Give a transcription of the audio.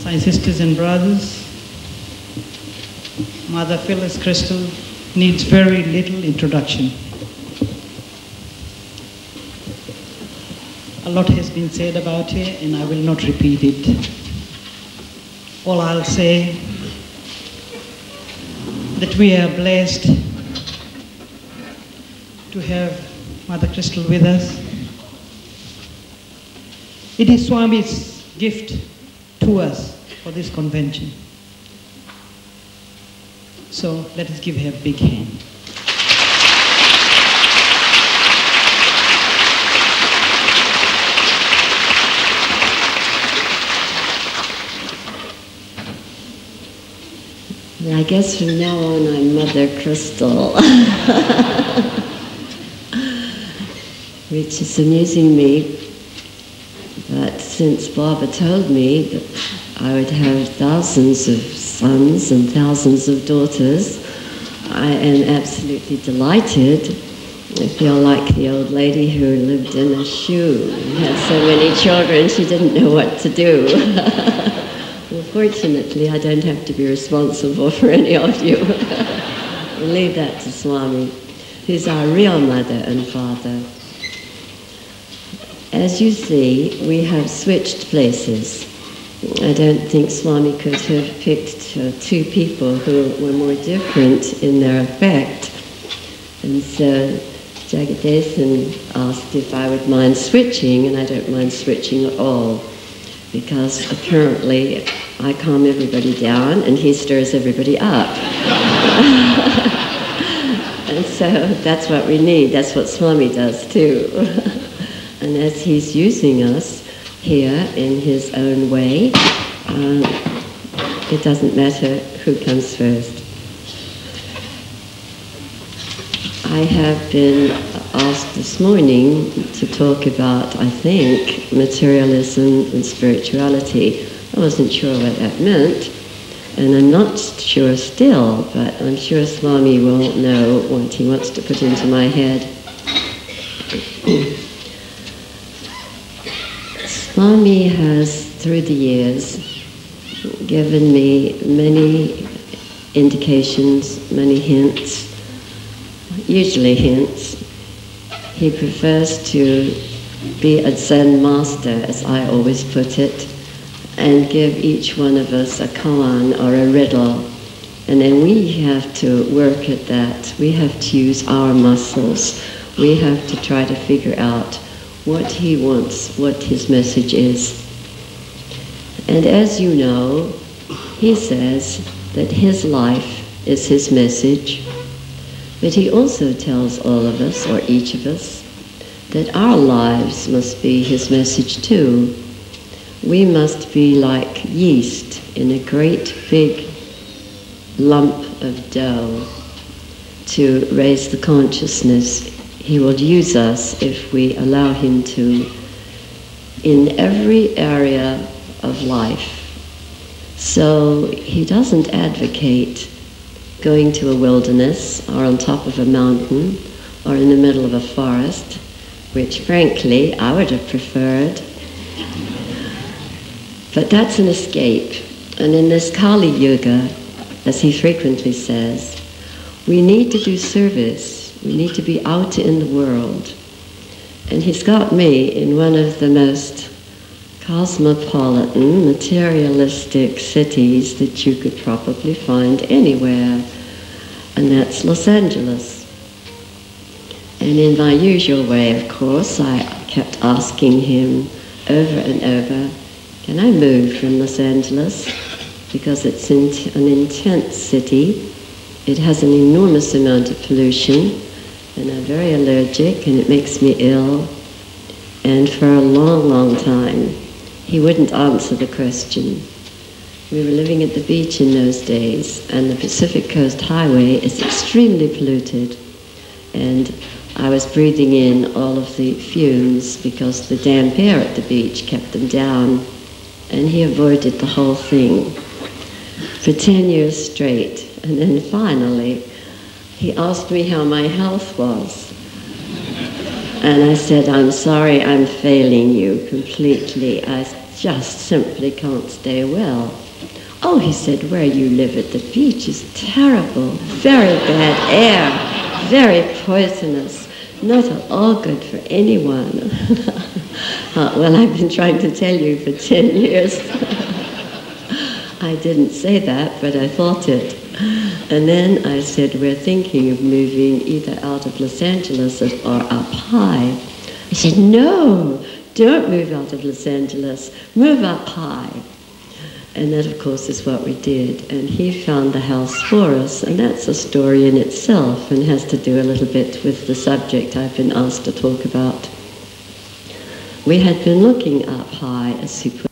My sisters and brothers, Mother Phyllis Krystal needs very little introduction. A lot has been said about her, and I will not repeat it. All I'll say that we are blessed to have Mother Krystal with us. It is Swami's gift to us for this convention. So let us give her a big hand. I guess from now on I'm Mother Krystal, which is amusing me. But since Baba told me that I would have thousands of sons and thousands of daughters, I am absolutely delighted. I feel like the old lady who lived in a shoe and had so many children she didn't know what to do. Well, fortunately, I don't have to be responsible for any of you. We'll leave that to Swami, who's our real mother and father. As you see, we have switched places. I don't think Swami could have picked two people who were more different in their effect. And so Jagadesan asked if I would mind switching, and I don't mind switching at all, because apparently I calm everybody down and he stirs everybody up. And so that's what we need. That's what Swami does too. And as he's using us here in his own way, it doesn't matter who comes first. I have been asked this morning to talk about, I think, materialism and spirituality. I wasn't sure what that meant, and I'm not sure still, but I'm sure Swami will know what he wants to put into my head. Swami has, through the years, given me many indications, many hints, usually hints. He prefers to be a Zen master, as I always put it, and give each one of us a koan or a riddle. And then we have to work at that. We have to use our muscles. We have to try to figure out what he wants, what his message is. And as you know, he says that his life is his message, but he also tells all of us, or each of us, that our lives must be his message too. We must be like yeast in a great big lump of dough to raise the consciousness. He will use us if we allow him to in every area of life. So he doesn't advocate going to a wilderness or on top of a mountain or in the middle of a forest, which frankly I would have preferred. But that's an escape. And in this Kali Yuga, as he frequently says, we need to do service. We need to be out in the world. And he's got me in one of the most cosmopolitan, materialistic cities that you could probably find anywhere, and that's Los Angeles. And in my usual way, of course, I kept asking him over and over, can I move from Los Angeles? Because it's an intense city. It has an enormous amount of pollution, and I'm very allergic, and it makes me ill. And for a long, long time, he wouldn't answer the question. We were living at the beach in those days, and the Pacific Coast Highway is extremely polluted. And I was breathing in all of the fumes because the damp air at the beach kept them down. And he avoided the whole thing for 10 years straight. And then finally, he asked me how my health was. And I said, I'm sorry, I'm failing you completely. I just simply can't stay well. Oh, he said, where you live at the beach is terrible, very bad air, very poisonous, not at all good for anyone. Well, I've been trying to tell you for 10 years. I didn't say that, but I thought it. And then I said, we're thinking of moving either out of Los Angeles or up high. He said, no, don't move out of Los Angeles, move up high. And that, of course, is what we did. And he found the house for us, and that's a story in itself and has to do a little bit with the subject I've been asked to talk about. We had been looking up high as super